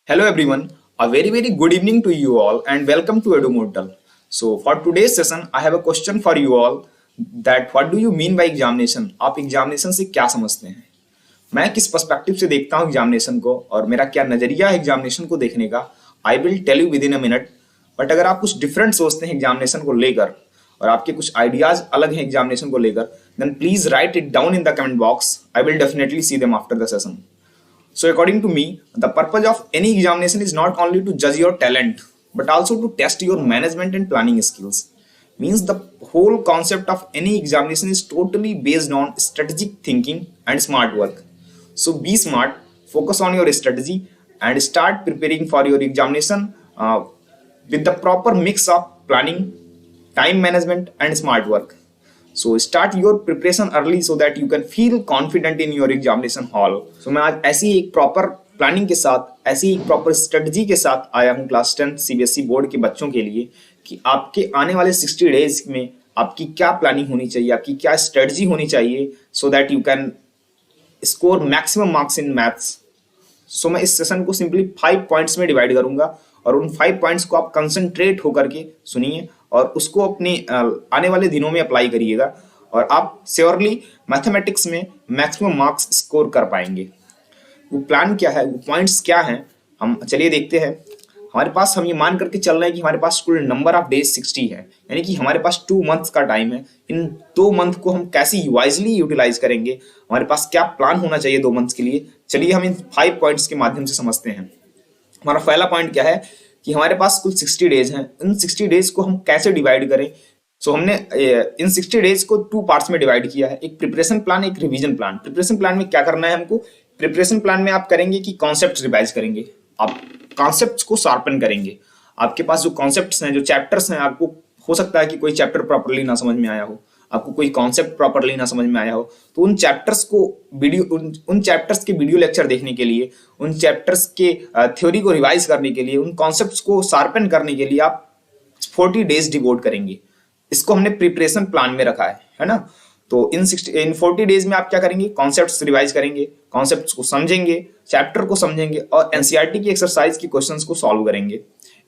Hello everyone, a very good evening to you all and welcome to EduMortal. So for today's session, I have a question for you all that what do you mean by examination? आप examination से क्या समझते हैं? मैं किस perspective से देखता हूँ एग्जामिनेशन को और मेरा क्या नजरिया है एग्जामिनेशन को देखने का I will tell you within a minute. But अगर आप कुछ डिफरेंट सोचते हैं एग्जामिनेशन को लेकर और आपके कुछ आइडियाज अलग हैं एग्जामिनेशन को लेकर then please write it down in the comment box. I will definitely see them after the session. So, according to me, the purpose of any examination is not only to judge your talent, but also to test your management and planning skills. Means the whole concept of any examination is totally based on strategic thinking and smart work. So, be smart, focus on your strategy, and start preparing for your examination with the proper mix of planning, time management, and smart work. So start your preparation early so that you can feel confident in your examination hall. So मैं आज ऐसी एक proper planning के साथ ऐसी एक proper strategy के साथ आया हूँ क्लास 10 सीबीएसई बोर्ड के बच्चों के लिए कि आपके आने वाले 60 डेज में आपकी क्या प्लानिंग होनी चाहिए, आपकी क्या स्ट्रेटजी होनी चाहिए so that you can score maximum marks in maths. So मैं इस सेशन को सिंपली 5 पॉइंट्स में डिवाइड करूंगा और उन 5 पॉइंट्स को आप कंसंट्रेट होकर के सुनिए और उसको अपने आने वाले दिनों में अप्लाई करिएगा और आप श्योरली मैथमेटिक्स में मैक्सिमम मार्क्स स्कोर कर पाएंगे। वो प्लान क्या है, वो पॉइंट्स क्या हैं, हम चलिए देखते हैं। हमारे पास हम ये मान करके चल रहे हैं कि हमारे पास कुल नंबर ऑफ डेज 60 है, यानी कि हमारे पास 2 मंथ्स का टाइम है। इन 2 मंथ को हम कैसे वाइजली यूटिलाइज करेंगे, हमारे पास क्या प्लान होना चाहिए 2 मंथ्स के लिए, चलिए हम इन 5 पॉइंट्स के माध्यम से समझते हैं। हमारा पहला पॉइंट क्या है कि हमारे पास कुल 60 डेज हैं। इन 60 डेज को हम कैसे डिवाइड करें। सो हमने इन 60 डेज को 2 पार्ट्स में डिवाइड किया है, एक प्रिपरेशन प्लान, एक रिवीजन प्लान। प्रिपरेशन प्लान में क्या करना है हमको, प्रिपरेशन प्लान में आप करेंगे कि कॉन्सेप्ट रिवाइज करेंगे, आप कॉन्सेप्ट्स को शार्पन करेंगे। आपके पास जो कॉन्सेप्ट्स हैं, जो चैप्टर्स हैं, आपको हो सकता है कि कोई चैप्टर प्रॉपरली ना समझ में आया हो, आपको कोई कॉन्सेप्ट प्रॉपरली ना समझ में आया हो, तो उन चैप्टर्स के वीडियो लेक्चर देखने के लिए, उन चैप्टर्स के थ्योरी को रिवाइज करने के लिए, उन कॉन्सेप्ट्स को शार्पन करने के लिए आप 40 डेज डिवोट करेंगे। इसको हमने प्रिपरेशन प्लान में रखा है ना। तो इन 40 डेज में आप क्या करेंगे, कॉन्सेप्ट्स रिवाइज करेंगे, कॉन्सेप्ट्स को समझेंगे, चैप्टर को समझेंगे और एनसीईआरटी की एक्सरसाइज की क्वेश्चंस को सॉल्व करेंगे,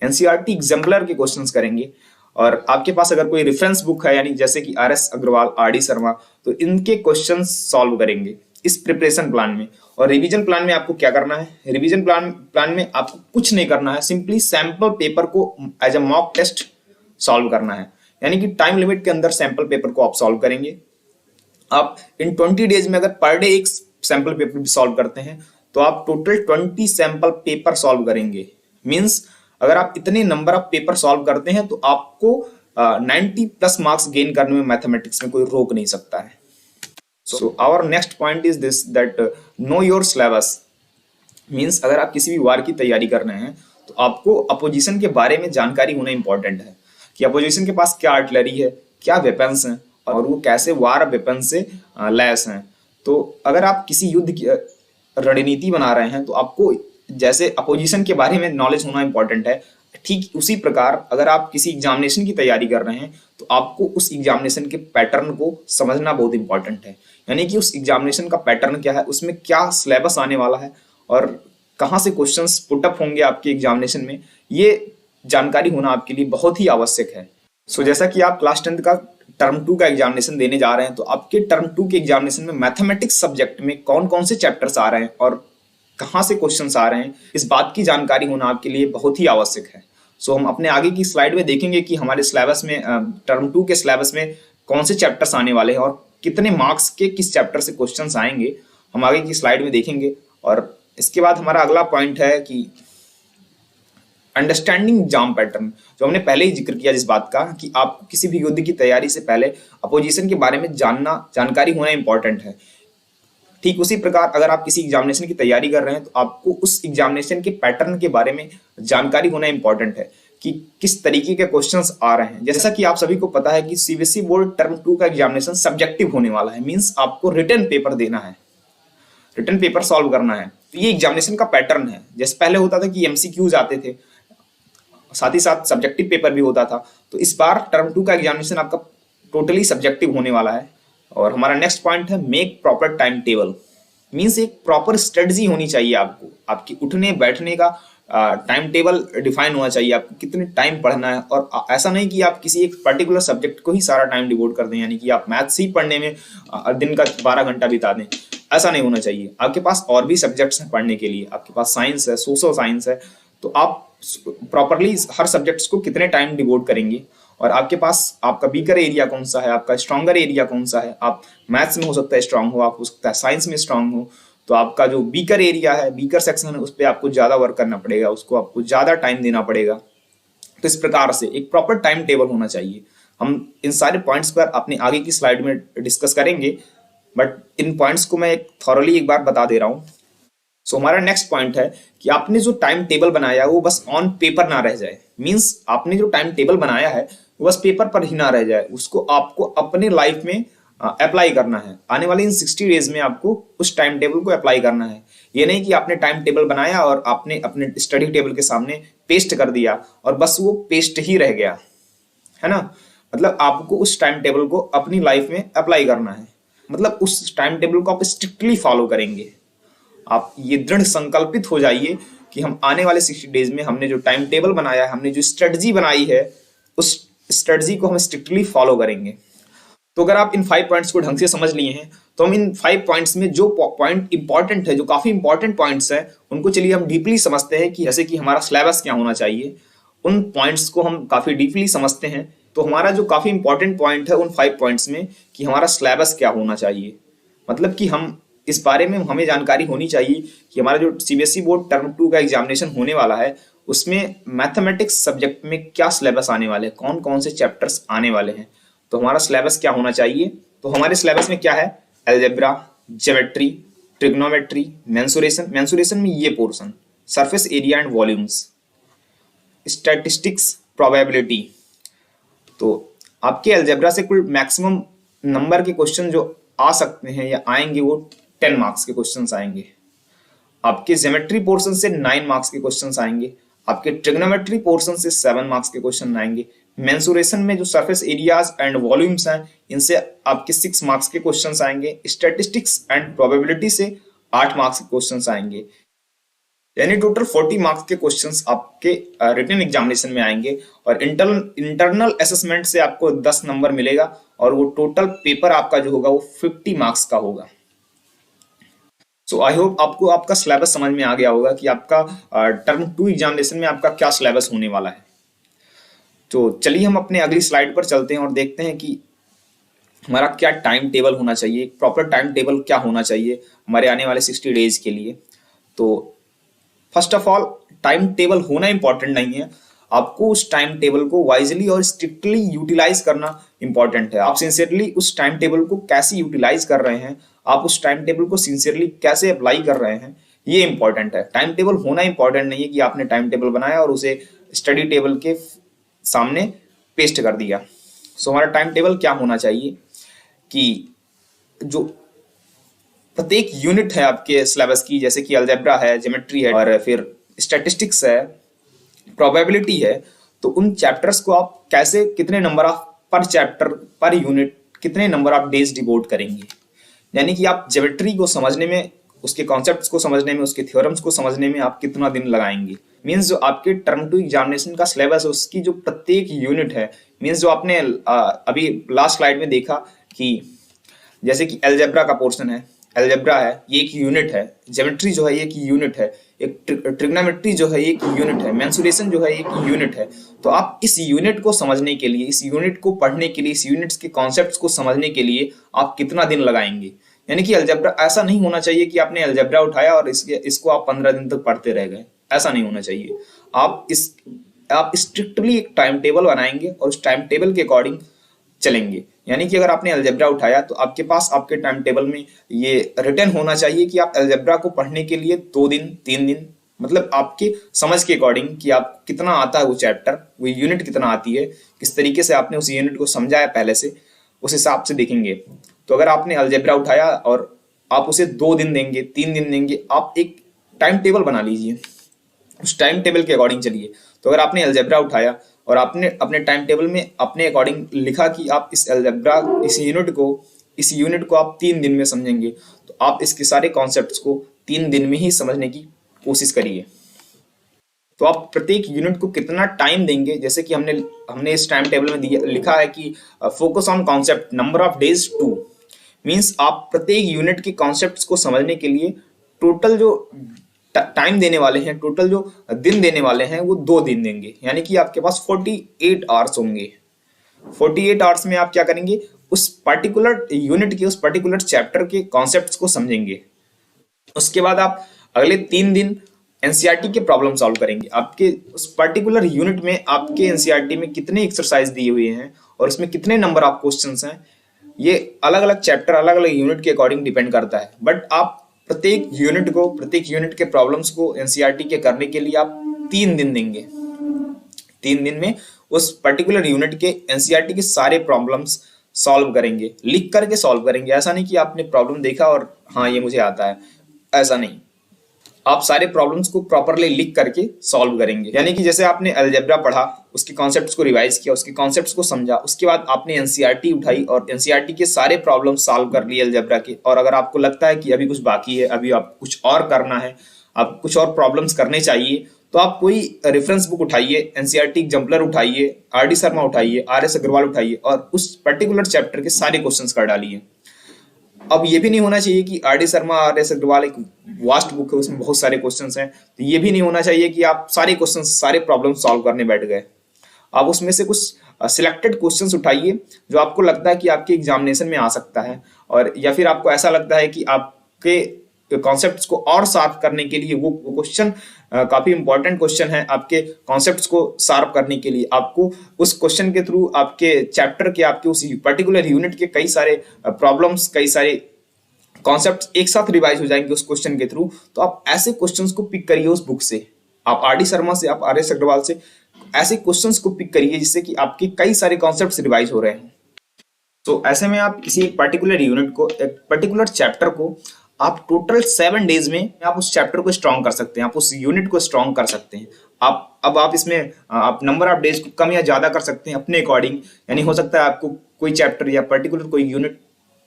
एनसीईआरटी एग्जाम्पलर के क्वेश्चंस करेंगे। और आपके पास अगर कोई रेफरेंस बुक है, यानी जैसे कि आरएस अग्रवाल, आरडी शर्मा, तो इनके क्वेश्चंस सॉल्व करेंगे इस प्रिपरेशन प्लान में। और रिवीजन प्लान में आपको क्या करना है, रिवीजन प्लान में आपको कुछ नहीं करना है, सिंपली सैंपल पेपर को as a mock test solve करना है, यानी कि टाइम लिमिट के अंदर सैंपल पेपर को आप सॉल्व करेंगे। आप इन 20 डेज में अगर पर डे एक सैंपल पेपर भी सॉल्व करते हैं तो आप टोटल 20 सैंपल पेपर सॉल्व करेंगे। मींस अगर आप इतने नंबर ऑफ पेपर सॉल्व करते हैं तो आपको 90+ मार्क्स गेन करने में मैथमेटिक्स में कोई रोक नहीं सकता है। So our next point is this that know your syllabus. Means अगर आप किसी भी वार की तैयारी कर रहे हैं तो आपको अपोजिशन के बारे में जानकारी होना इंपॉर्टेंट है कि अपोजिशन के पास क्या आर्टिलरी है, क्या वेपन्स हैं और वो कैसे वार वेपन से लैस हैं। तो अगर आप किसी युद्ध की रणनीति बना रहे हैं तो आपको जैसे अपोजिशन के बारे में नॉलेज होना इंपॉर्टेंट है, ठीक उसी प्रकार अगर आप किसी एग्जामिनेशन की तैयारी कर रहे हैं तो आपको उस एग्जामिनेशन के पैटर्न को समझना बहुत इंपॉर्टेंट है, यानी कि उस एग्जामिनेशन का पैटर्न क्या है, उसमें क्या सिलेबस आने वाला है और कहाँ से क्वेश्चंस पुटअप होंगे आपके एग्जामिनेशन में, ये जानकारी होना आपके लिए बहुत ही आवश्यक है। सो जैसा कि आप क्लास 10 का टर्म 2 का एग्जामिनेशन देने जा रहे हैं तो आपके टर्म 2 के एग्जामिनेशन में मैथमेटिक्स सब्जेक्ट में कौन कौन से चैप्टर्स आ रहे हैं और कहाँ से क्वेश्चंस आ रहे हैं, इस बात की जानकारी होना आपके लिए बहुत ही आवश्यक है। सो हम अपने आगे की स्लाइड में देखेंगे कि हमारे सिलेबस में टर्म 2 के सिलेबस में कौन से चैप्टर्स आने वाले हैं और कितने मार्क्स के किस चैप्टर से क्वेश्चंस आएंगे, हम आगे की स्लाइड में देखेंगे। और इसके बाद हमारा अगला पॉइंट है कि अंडरस्टैंडिंग एग्जाम पैटर्न, जो हमने पहले ही जिक्र किया जिस बात का कि आपको किसी भी युद्ध की तैयारी से पहले अपोजिशन के बारे में जानकारी होना इंपॉर्टेंट है। ठीक उसी प्रकार अगर आप किसी एग्जामिनेशन की तैयारी कर रहे हैं तो आपको उस एग्जामिनेशन के पैटर्न के बारे में जानकारी होना इंपॉर्टेंट है कि किस तरीके के क्वेश्चंस आ रहे हैं। जैसा कि आप सभी को पता है कि सीबीएसई बोर्ड टर्म 2 का एग्जामिनेशन सब्जेक्टिव होने वाला है, मींस आपको रिटन पेपर देना है, रिटन पेपर सॉल्व करना है। तो ये एग्जामिनेशन का पैटर्न है। जैसे पहले होता था कि एमसीक्यूज आते थे, साथ ही साथ सब्जेक्टिव पेपर भी होता था, तो इस बार टर्म 2 का एग्जामिनेशन आपका टोटली सब्जेक्टिव होने वाला है। और हमारा नेक्स्ट पॉइंट है make proper time table. Means एक प्रॉपर स्ट्रेटजी होनी चाहिए आपको, आपकी उठने बैठने का टाइम टेबल डिफाइन होना चाहिए, आपको कितने टाइम पढ़ना है। और ऐसा नहीं कि आप किसी एक पर्टिकुलर सब्जेक्ट को ही सारा टाइम डिवोट कर दें, यानी कि आप मैथ्स ही पढ़ने में दिन का 12 घंटा बिता दें, ऐसा नहीं होना चाहिए। आपके पास और भी सब्जेक्ट्स हैं पढ़ने के लिए, आपके पास साइंस है, सोशल साइंस है, तो आप प्रॉपरली हर सब्जेक्ट्स को कितने टाइम डिवोट करेंगे, और आपके पास आपका वीकर एरिया कौन सा है, आपका स्ट्रॉन्गर एरिया कौन सा है। आप मैथ्स में हो सकता है स्ट्रांग हो, आप हो सकता है साइंस में स्ट्रांग हो, तो आपका जो वीकर एरिया है, वीकर सेक्शन है, उस पर आपको ज्यादा वर्क करना पड़ेगा, उसको आपको ज्यादा टाइम देना पड़ेगा। तो इस प्रकार से एक प्रॉपर टाइम टेबल होना चाहिए। हम इन सारे पॉइंट्स पर अपनी आगे की स्लाइड में डिस्कस करेंगे, बट इन पॉइंट्स को मैं थॉरली एक बार बता दे रहा हूँ। सो हमारा नेक्स्ट पॉइंट है कि आपने जो टाइम टेबल बनाया वो बस ऑन पेपर ना रह जाए। मींस आपने जो टाइम टेबल बनाया है वो बस पेपर पर ही ना रह जाए, उसको आपको अपने लाइफ में अप्लाई करना है। आने वाले इन 60 डेज में आपको उस टाइम टेबल को अप्लाई करना है। ये नहीं कि आपने टाइम टेबल बनाया और आपने अपने स्टडी टेबल के सामने पेस्ट कर दिया और बस वो पेस्ट ही रह गया, है ना। मतलब आपको उस टाइम टेबल को अपनी लाइफ में अप्लाई करना है, मतलब उस टाइम टेबल को आप स्ट्रिक्टली फॉलो करेंगे। आप ये दृढ़ संकल्पित हो जाइए कि हम आने वाले 60 डेज में हमने जो टाइम टेबल बनाया है, हमने जो स्ट्रेटजी बनाई है, उस स्ट्रेटजी को हम स्ट्रिक्टली फॉलो करेंगे। तो अगर आप इन 5 पॉइंट्स को ढंग से समझ लिए हैं, तो हम इन 5 पॉइंट्स में जो पॉइंट इंपॉर्टेंट है, जो काफी इंपॉर्टेंट पॉइंट्स हैं, उनको चलिए हम डीपली समझते हैं कि जैसे कि हमारा सिलेबस क्या होना चाहिए। उन पॉइंट्स को हम काफी डीपली समझते हैं। तो हमारा जो काफी इंपॉर्टेंट पॉइंट है उन 5 पॉइंट्स में कि हमारा सिलेबस क्या होना चाहिए, मतलब कि हम इस बारे में हमें जानकारी होनी चाहिए कि हमारा जो सीबीएसई बोर्ड टर्म 2 का एग्जामिनेशन होने वाला है, उसमें मैथमेटिक्स सब्जेक्ट में क्या सिलेबस आने वाले हैं, कौन कौन से चैप्टर्स आने वाले हैं। तो हमारा सिलेबस क्या होना चाहिए। तो हमारे सिलेबस में क्या है, algebra, geometry, trigonometry, mensuration, mensuration में ये portion, surface area and volumes, statistics, probability. तो आपके अलजेब्रा से कुल मैक्सिमम नंबर के क्वेश्चन जो आ सकते हैं या आएंगे वो 10 मार्क्स के क्वेश्चंस आएंगे। आपके ज्योमेट्री पोर्शन से 9 मार्क्स के क्वेश्चंस आएंगे। आपके ट्रिग्नोमेट्री पोर्शन से 7 मार्क्स के क्वेश्चन आएंगे। मेंसुरेशन में जो सरफेस एरियाज एंड वॉल्यूम्स हैं, इनसे आपके 6 मार्क्स के क्वेश्चंस आएंगे। स्टैटिस्टिक्स एंड प्रोबेबिलिटी से 8 मार्क्स के क्वेश्चंस आएंगे। यानी टोटल 40 मार्क्स के क्वेश्चंस आपके रिटन एग्जामिनेशन में आएंगे, और इंटरनल असेसमेंट से आपको 10 नंबर मिलेगा, और वो टोटल पेपर आपका जो होगा वो 50 मार्क्स का होगा। सो आई होप आपको आपका सिलेबस समझ में आ गया होगा कि आपका टर्म 2 एग्जामिनेशन में आपका क्या सिलेबस होने वाला है। तो चलिए हम अपने अगली स्लाइड पर चलते हैं और देखते हैं कि हमारा क्या टाइम टेबल होना चाहिए, प्रॉपर टाइम टेबल क्या होना चाहिए हमारे आने वाले 60 डेज के लिए। तो first of all, time table होना इंपॉर्टेंट नहीं है, आपको उस टाइम टेबल को वाइजली और स्ट्रिक्टली यूटिलाइज करना इंपॉर्टेंट है। आप सिंसियरली उस टाइम टेबल को कैसे यूटिलाइज कर रहे हैं, आप उस टाइम टेबल को सिंसियरली कैसे अप्लाई कर रहे हैं, ये इंपॉर्टेंट है। टाइम टेबल होना इंपॉर्टेंट नहीं है कि आपने टाइम टेबल बनाया और उसे स्टडी टेबल के सामने पेस्ट कर दिया। सो हमारा टाइम टेबल क्या होना चाहिए कि जो प्रत्येक यूनिट है आपके सिलेबस की, जैसे कि अलजेब्रा है, ज्योमेट्री है, और फिर स्टैटिस्टिक्स है, प्रोबेबिलिटी है, तो उन चैप्टर्स को आप कैसे, कितने नंबर ऑफ पर चैप्टर पर यूनिट, कितने नंबर ऑफ डेज डिवोट करेंगे। यानी कि आप ज्योमेट्री को समझने में, उसके कॉन्सेप्ट्स को समझने में, उसके थ्योरम्स को समझने में आप कितना दिन लगाएंगे। मींस जो आपके टर्म 2 एग्जामिनेशन का सिलेबस है, उसकी जो प्रत्येक यूनिट है, मींस जो आपने अभी लास्ट स्लाइड में देखा कि जैसे कि अलजेब्रा का पोर्शन है, अलजेब्रा है ये एक यूनिट है, ज्योमेट्री जो है ये एक यूनिट है, एक ट्रिग्नोमेट्री जो है एक यूनिट है, मेंसुरेशन जो है एक यूनिट है। तो आप इस यूनिट को समझने के लिए, इस यूनिट को पढ़ने के लिए, इस यूनिट्स के कॉन्सेप्ट्स को समझने के लिए आप कितना दिन लगाएंगे। यानी कि अलजेब्रा, ऐसा नहीं होना चाहिए कि आपने अलजेब्रा उठाया और इसको आप 15 दिन तक पढ़ते रह गए, ऐसा नहीं होना चाहिए। आप स्ट्रिक्टली एक टाइम टेबल बनाएंगे और उस टाइम टेबल के अकॉर्डिंग चलेंगे। यानी कि अगर आपने अलजेब्रा उठाया तो आपके पास आपके टाइम टेबल में ये रिटन होना चाहिए कि आप अलजेब्रा को पढ़ने के लिए 2 दिन 3 दिन, मतलब आपके समझ के अकॉर्डिंग कि आप कितना आता है वो चैप्टर, वो यूनिट कितना आती है, किस तरीके से आपने उस यूनिट को समझा है पहले से, उस हिसाब से देखेंगे। तो अगर आपने अलजेब्रा उठाया और आप उसे 2 दिन देंगे, 3 दिन देंगे, आप एक टाइम टेबल बना लीजिए, उस टाइम टेबल के अकॉर्डिंग चलिए। तो अगर आपने अलजेब्रा उठाया और आपने अपने टाइम टेबल में अपने अकॉर्डिंग लिखा कि आप इस अलजेब्रा, इस यूनिट को आप 3 दिन में समझेंगे, तो आप इसके सारे कॉन्सेप्ट्स को 3 दिन में ही समझने की कोशिश करिए। तो आप प्रत्येक यूनिट को कितना टाइम देंगे, जैसे कि हमने इस टाइम टेबल में दिया लिखा है कि focus on concept number of days 2, means आप प्रत्येक यूनिट के कॉन्सेप्ट्स को समझने के लिए टोटल जो टाइम देने वाले हैं, टोटल जो दिन देने वाले हैं वो 2 दिन देंगे, यानी कि आपके पास 48 आवर्स होंगे। 48 आवर्स में आप क्या करेंगे, उस पर्टिकुलर यूनिट के, उस पर्टिकुलर चैप्टर के कॉन्सेप्ट्स को समझेंगे। उसके बाद आप अगले 3 दिन एनसीईआरटी के प्रॉब्लम सॉल्व करेंगे। आपके उस पर्टिकुलर यूनिट में आपके एनसीईआरटी में कितने एक्सरसाइज दिए हुए हैं और उसमें कितने नंबर ऑफ क्वेश्चंस हैं, ये अलग अलग चैप्टर, अलग अलग यूनिट के अकॉर्डिंग डिपेंड करता है। बट आप प्रत्येक यूनिट के प्रॉब्लम्स को एनसीईआरटी के करने के लिए आप 3 दिन देंगे। 3 दिन में उस पर्टिकुलर यूनिट के एनसीईआरटी के सारे प्रॉब्लम्स सॉल्व करेंगे, लिख करके सॉल्व करेंगे। ऐसा नहीं कि आपने प्रॉब्लम देखा और हाँ ये मुझे आता है, ऐसा नहीं। आप सारे प्रॉब्लम्स को प्रॉपरली लिख करके सॉल्व करेंगे। यानी कि जैसे आपने अलजेब्रा पढ़ा, उसके कॉन्सेप्ट्स को रिवाइज किया, उसके कॉन्सेप्ट्स को समझा, उसके बाद आपने एनसीईआरटी उठाई और एनसीईआरटी के सारे प्रॉब्लम सॉल्व कर लिए अलजेब्रा के। और अगर आपको लगता है कि अभी कुछ बाकी है, अभी आप कुछ और करना है, आप कुछ और प्रॉब्लम्स करने चाहिए, तो आप कोई रेफरेंस बुक उठाइए, एनसीईआरटी एग्जाम्पलर उठाइए, आर डी शर्मा उठाइए, आर एस अग्रवाल उठाइए और उस पर्टिकुलर चैप्टर के सारे क्वेश्चंस कर डालिए। अब ये भी नहीं होना चाहिए कि R D Sharma, R S Agarwal एक वास्ट बुक है, उसमें बहुत सारे क्वेश्चंस हैं, तो ये भी नहीं होना चाहिए कि आप सारे क्वेश्चंस, सारे प्रॉब्लम सॉल्व करने बैठ गए। आप उसमें से कुछ सिलेक्टेड क्वेश्चंस उठाइए जो आपको लगता है कि आपके एग्जामिनेशन में आ सकता है, और या फिर आपको ऐसा लगता है कि आपके कॉन्सेप्ट्स को और शार्प करने के लिए वो क्वेश्चन काफी इंपॉर्टेंट क्वेश्चन है आपके कॉन्सेप्ट्स को शार्प करने के लिए। आपको उस क्वेश्चन के थ्रू आपके चैप्टर के, आपके उस पर्टिकुलर यूनिट के कई सारे प्रॉब्लम्स, कई सारे कॉन्सेप्ट्स एक साथ रिवाइज हो जाएंगे उस क्वेश्चन के थ्रू। तो आप ऐसे क्वेश्चंस को पिक करिए उस बुक से, आप आर डी शर्मा से, आप आर एस अग्रवाल से ऐसे क्वेश्चंस को पिक करिए जिससे कि आपके कई सारे कॉन्सेप्ट्स रिवाइज हो रहे हैं। तो ऐसे में आप किसी एक पर्टिकुलर यूनिट को, एक पर्टिकुलर चैप्टर को आप टोटल 7 डेज में आप उस चैप्टर को स्ट्रॉन्ग कर सकते हैं, आप उस यूनिट को स्ट्रॉन्ग कर सकते हैं। आप इसमें आप नंबर ऑफ डेज को कम या ज्यादा कर सकते हैं अपने अकॉर्डिंग। यानी हो सकता है आपको कोई चैप्टर या पर्टिकुलर कोई यूनिट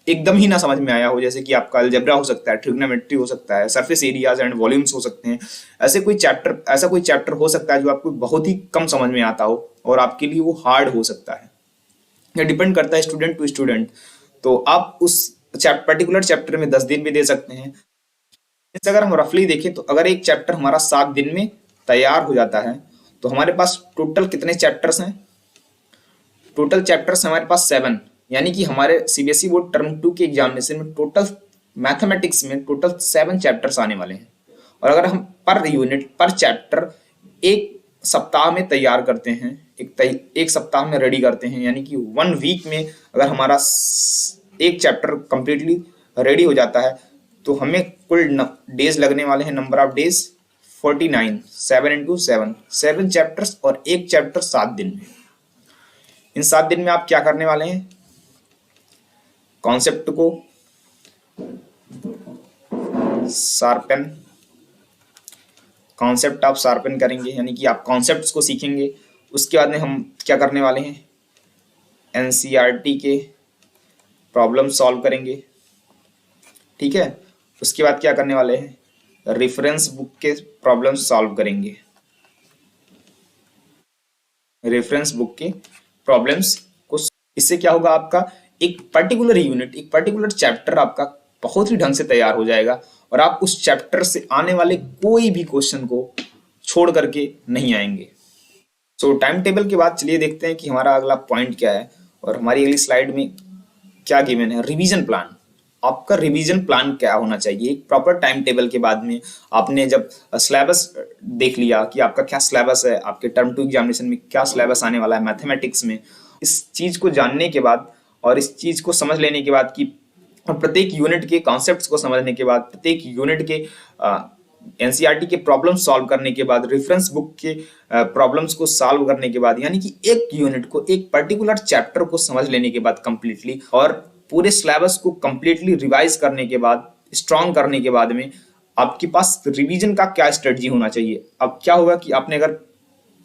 एकदम ही ना समझ में आया हो, जैसे कि आपका अलजेब्रा हो सकता है, ट्रिग्नोमेट्री हो सकता है, सरफेस एरियाज एंड वॉल्यूम्स हो सकते हैं। ऐसा कोई चैप्टर हो सकता है जो आपको बहुत ही कम समझ में आता हो और आपके लिए वो हार्ड हो सकता है। यह डिपेंड करता है स्टूडेंट टू स्टूडेंट। तो आप उस पर्टिकुलर चैप्टर में 10 दिन भी दे सकते हैं। जैसे अगर हम रफली देखें तो अगर एक चैप्टर हमारा 7 दिन में तैयार हो जाता है तो हमारे पास टोटल कितने चैप्टर्स हैं? टोटल चैप्टर्स हमारे पास 7, यानी कि हमारे सीबीएसई बोर्ड टर्म 2 के एग्जामिनेशन में टोटल मैथमेटिक्स में टोटल 7 चैप्टर्स आने वाले हैं। और अगर हम पर यूनिट, पर चैप्टर एक सप्ताह में तैयार करते हैं, एक सप्ताह में रेडी करते हैं, यानी कि 1 वीक में अगर हमारा एक चैप्टर कंप्लीटली रेडी हो जाता है तो हमें कुल डेज लगने वाले हैं, number of days 49, 7 into 7, 7 chapters और एक चैप्टर 7 दिन में। इन 7 दिन में आप क्या करने वाले हैं? कॉन्सेप्ट को शार्पन, कॉन्सेप्ट आप शार्पन करेंगे, यानी कि आप कॉन्सेप्ट्स को सीखेंगे। उसके बाद में हम क्या करने वाले हैं? एनसीईआरटी के प्रॉब्लम सॉल्व करेंगे, ठीक है। उसके बाद क्या करने वाले हैं? रेफरेंस बुक के प्रॉब्लम सॉल्व करेंगे, रेफरेंस बुक के प्रॉब्लम्स को। इससे क्या होगा? आपका एक पर्टिकुलर यूनिट, एक पर्टिकुलर चैप्टर आपका बहुत ही ढंग से तैयार हो जाएगा और आप उस चैप्टर से आने वाले कोई भी क्वेश्चन को छोड़ करके नहीं आएंगे। सो टाइम टेबल के बाद चलिए देखते हैं कि हमारा अगला पॉइंट क्या है और हमारी अगली स्लाइड में क्या गिवन है। Revision plan. आपका रिवीजन प्लान क्या होना चाहिए? एक प्रॉपर टाइम टेबल के बाद में आपने जब सिलेबस देख लिया कि आपका क्या सिलेबस है, आपके टर्म 2 एग्जामिनेशन में क्या सिलेबस आने वाला है मैथमेटिक्स में, इस चीज को जानने के बाद और इस चीज को समझ लेने के बाद कि प्रत्येक यूनिट के कॉन्सेप्ट्स को समझने के बाद, प्रत्येक यूनिट के एनसीईआरटी के प्रॉब्लम सॉल्व करने के बाद, रेफरेंस बुक के प्रॉब्लम्स को सॉल्व करने के बाद, यानी कि एक यूनिट को, एक पर्टिकुलर चैप्टर को समझ लेने के बाद कंप्लीटली और पूरे सिलेबस को कंप्लीटली रिवाइज करने के बाद, स्ट्रॉन्ग करने के बाद में आपके पास रिवीजन का क्या स्ट्रेटजी होना चाहिए। अब क्या होगा कि आपने अगर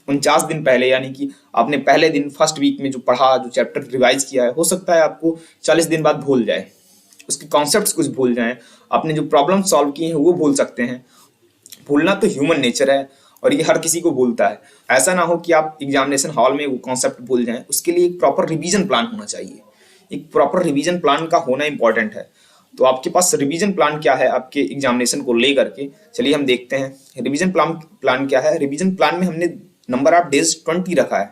49 दिन पहले, यानी कि आपने पहले दिन फर्स्ट वीक में जो पढ़ा, जो चैप्टर रिवाइज किया है, हो सकता है आपको 40 दिन बाद भूल जाए, उसके कॉन्सेप्ट्स कुछ भूल जाएं, आपने जो प्रॉब्लम सॉल्व की है वो भूल सकते हैं। भूलना तो ह्यूमन नेचर है और ये हर किसी को भूलता है। ऐसा ना हो कि आप एग्जामिनेशन हॉल में वो कॉन्सेप्ट भूल जाएं, उसके लिए एक प्रॉपर रिवीजन प्लान होना चाहिए। एक प्रॉपर रिवीजन प्लान का होना इंपॉर्टेंट है। तो आपके पास रिवीजन प्लान क्या है आपके एग्जामिनेशन को लेकर के, चलिए हम देखते हैं रिवीजन प्लान क्या है। रिवीजन प्लान में हमने नंबर ऑफ डेज 20 रखा है,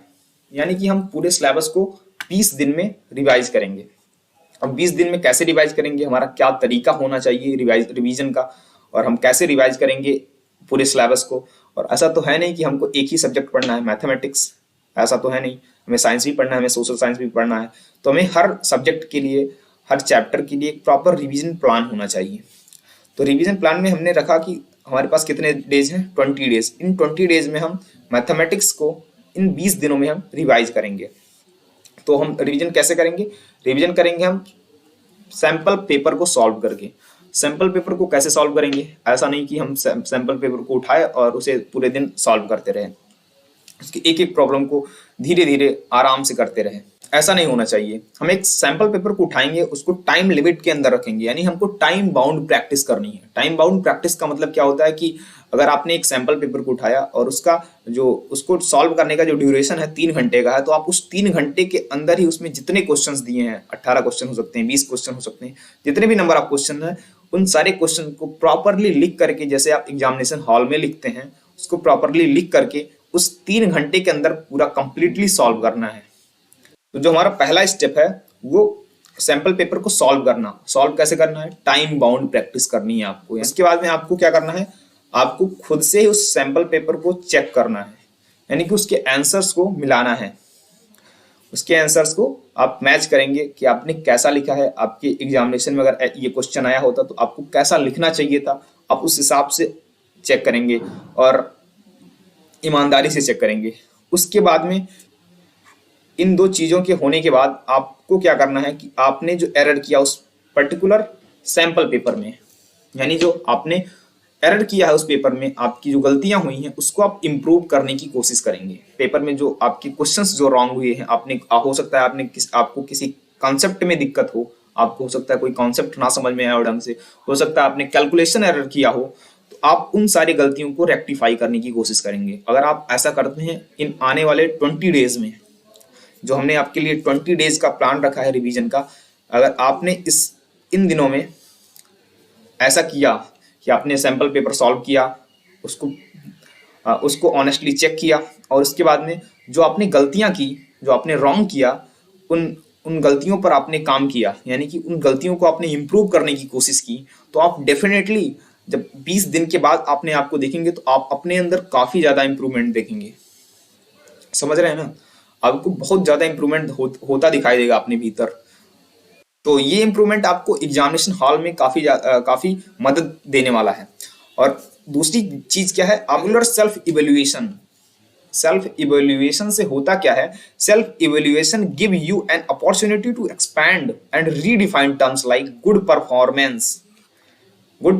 यानी कि हम पूरे सिलेबस को 20 दिन में रिवाइज करेंगे। अब 20 दिन में कैसे रिवाइज करेंगे, हमारा क्या तरीका होना चाहिए रिवीजन का, और हम कैसे रिवाइज करेंगे पूरे सिलेबस को। और ऐसा तो है नहीं कि हमको एक ही सब्जेक्ट पढ़ना है, मैथमेटिक्स, ऐसा तो है नहीं, हमें साइंस भी पढ़ना है, हमें सोशल साइंस भी पढ़ना है। तो हमें हर सब्जेक्ट के लिए, हर चैप्टर के लिए एक प्रॉपर रिवीजन प्लान होना चाहिए। तो रिवीजन प्लान में हमने रखा कि हमारे पास कितने डेज हैं, 20 डेज। इन 20 डेज में हम मैथमेटिक्स को इन 20 दिनों में हम रिवाइज करेंगे। तो हम रिवीजन कैसे करेंगे, रिवीजन करेंगे हम सैंपल पेपर को सॉल्व करके। सैंपल पेपर को कैसे सॉल्व करेंगे, ऐसा नहीं कि हम सैंपल पेपर को उठाए और उसे पूरे दिन सॉल्व करते रहे, उसकी एक एक प्रॉब्लम को धीरे धीरे आराम से करते रहे, ऐसा नहीं होना चाहिए। हम एक सैंपल पेपर को उठाएंगे, उसको टाइम लिमिट के अंदर रखेंगे, यानी हमको टाइम बाउंड प्रैक्टिस करनी है। टाइम बाउंड प्रैक्टिस का मतलब क्या होता है कि अगर आपने एक सैंपल पेपर को उठाया और उसको सॉल्व करने का जो ड्यूरेशन है 3 घंटे का है, तो आप उस 3 घंटे के अंदर ही उसमें जितने क्वेश्चंस दिए हैं, 18 क्वेश्चन हो सकते हैं, 20 क्वेश्चन हो सकते हैं, जितने भी नंबर ऑफ क्वेश्चन है, उन सारे क्वेश्चन को प्रॉपरली लिख करके, जैसे आप एग्जामिनेशन हॉल में लिखते हैं, उसको प्रॉपरली लिख करके उस 3 घंटे के अंदर पूरा कंप्लीटली सॉल्व करना है। तो जो हमारा पहला स्टेप है वो सैंपल पेपर को सॉल्व करना। सॉल्व कैसे करना है, टाइम बाउंड प्रैक्टिस करनी है आपको। इसके बाद में आपको क्या करना है, आपको खुद से ही उस सैंपल पेपर को चेक करना है, यानी कि उसके आंसर्स को मिलाना है। उसके आंसर्स को आप मैच करेंगे कि आपने कैसा लिखा है। आपके एग्जामिनेशन में अगर ये क्वेश्चन आया होता तो आपको कैसा लिखना चाहिए था, आप उस हिसाब से चेक करेंगे और ईमानदारी से चेक करेंगे। उसके बाद में इन 2 चीज़ों के होने के बाद आपको क्या करना है कि आपने जो एरर किया उस पर्टिकुलर सैंपल पेपर में, यानी जो आपने एरर किया है उस पेपर में, आपकी जो गलतियां हुई हैं उसको आप इम्प्रूव करने की कोशिश करेंगे। पेपर में जो आपके क्वेश्चंस जो रॉन्ग हुए हैं, हो सकता है आपको किसी कॉन्सेप्ट में दिक्कत हो, आपको हो सकता है कोई कॉन्सेप्ट ना समझ में आया हो ढंग से, हो सकता है आपने कैलकुलेशन एरर किया हो, तो आप उन सारी गलतियों को रेक्टिफाई करने की कोशिश करेंगे। अगर आप ऐसा करते हैं इन आने वाले 20 डेज में, जो हमने आपके लिए 20 डेज का प्लान रखा है रिवीजन का, अगर आपने इन दिनों में ऐसा किया कि आपने सैंपल पेपर सॉल्व किया, उसको ऑनेस्टली चेक किया, और उसके बाद में जो आपने गलतियां की, जो आपने रॉन्ग किया, उन गलतियों पर आपने काम किया, यानी कि उन गलतियों को आपने इम्प्रूव करने की कोशिश की, तो आप डेफिनेटली जब 20 दिन के बाद अपने आप को देखेंगे तो आप अपने अंदर काफ़ी ज़्यादा इंप्रूवमेंट देखेंगे। समझ रहे हैं ना, आपको बहुत ज़्यादा इंप्रूवमेंट होता दिखाई देगा अपने भीतर। तो ये इंप्रूवमेंट आपको एग्जामिनेशन हॉल में काफ़ी मदद देने वाला है। और दूसरी चीज़ क्या है, regular self evaluation. Self evaluation से होता क्या है, self evaluation give you an opportunity to expand and redefine terms like good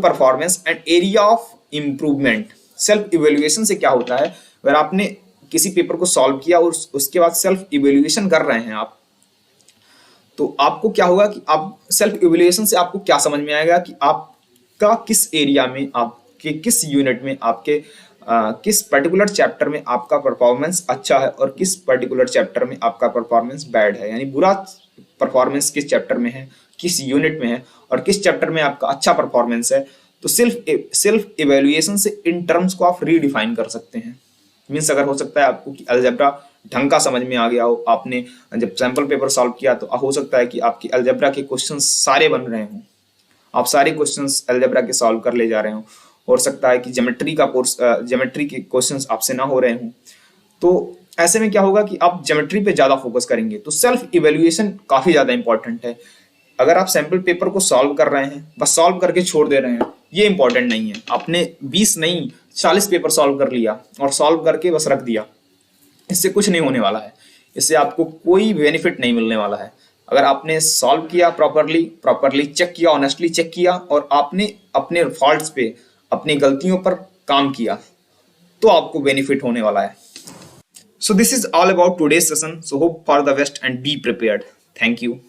performance and area of improvement. Self evaluation से क्या होता है, अगर आपने किसी पेपर को सॉल्व किया और उसके बाद सेल्फ इवेल्युएशन कर रहे हैं आप, तो आपको क्या होगा कि आप सेल्फ इवेल्युएशन से आपको क्या समझ में आएगा कि आपका किस एरिया में, आपके किस यूनिट में, आपके किस पर्टिकुलर चैप्टर में आपका परफॉर्मेंस अच्छा है और किस पर्टिकुलर चैप्टर में आपका परफॉर्मेंस बैड है, यानी बुरा परफॉर्मेंस किस चैप्टर में है, किस यूनिट में है, और किस चैप्टर में आपका अच्छा परफॉर्मेंस है। तो सेल्फ इवेल्युएशन से इन टर्म्स को आप रीडिफाइन कर सकते हैं। मीन्स अगर हो सकता है आपको कि अलजेब्रा ढंग का समझ में आ गया हो, आपने जब सैंपल पेपर सॉल्व किया तो हो सकता है कि आपकी अलजेब्रा के क्वेश्चंस सारे बन रहे हों, आप सारे क्वेश्चंस अलजेब्रा के सॉल्व कर ले जा रहे हो। हो सकता है कि ज्योमेट्री के क्वेश्चंस आपसे ना हो रहे हों। तो ऐसे में क्या होगा कि आप ज्योमेट्री पे ज़्यादा फोकस करेंगे। तो सेल्फ इवेल्युएशन काफ़ी ज़्यादा इंपॉर्टेंट है। अगर आप सैंपल पेपर को सॉल्व कर रहे हैं, बस सॉल्व करके छोड़ दे रहे हैं, ये इंपॉर्टेंट नहीं है। आपने 20 नहीं 40 पेपर सॉल्व कर लिया और सॉल्व करके बस रख दिया, इससे कुछ नहीं होने वाला है, इससे आपको कोई बेनिफिट नहीं मिलने वाला है। अगर आपने सॉल्व किया प्रॉपरली चेक किया, ऑनेस्टली चेक किया, और आपने अपने फॉल्ट्स पे, अपनी गलतियों पर काम किया, तो आपको बेनिफिट होने वाला है। So this is all about today's session. So hope for the best and be prepared. Thank you.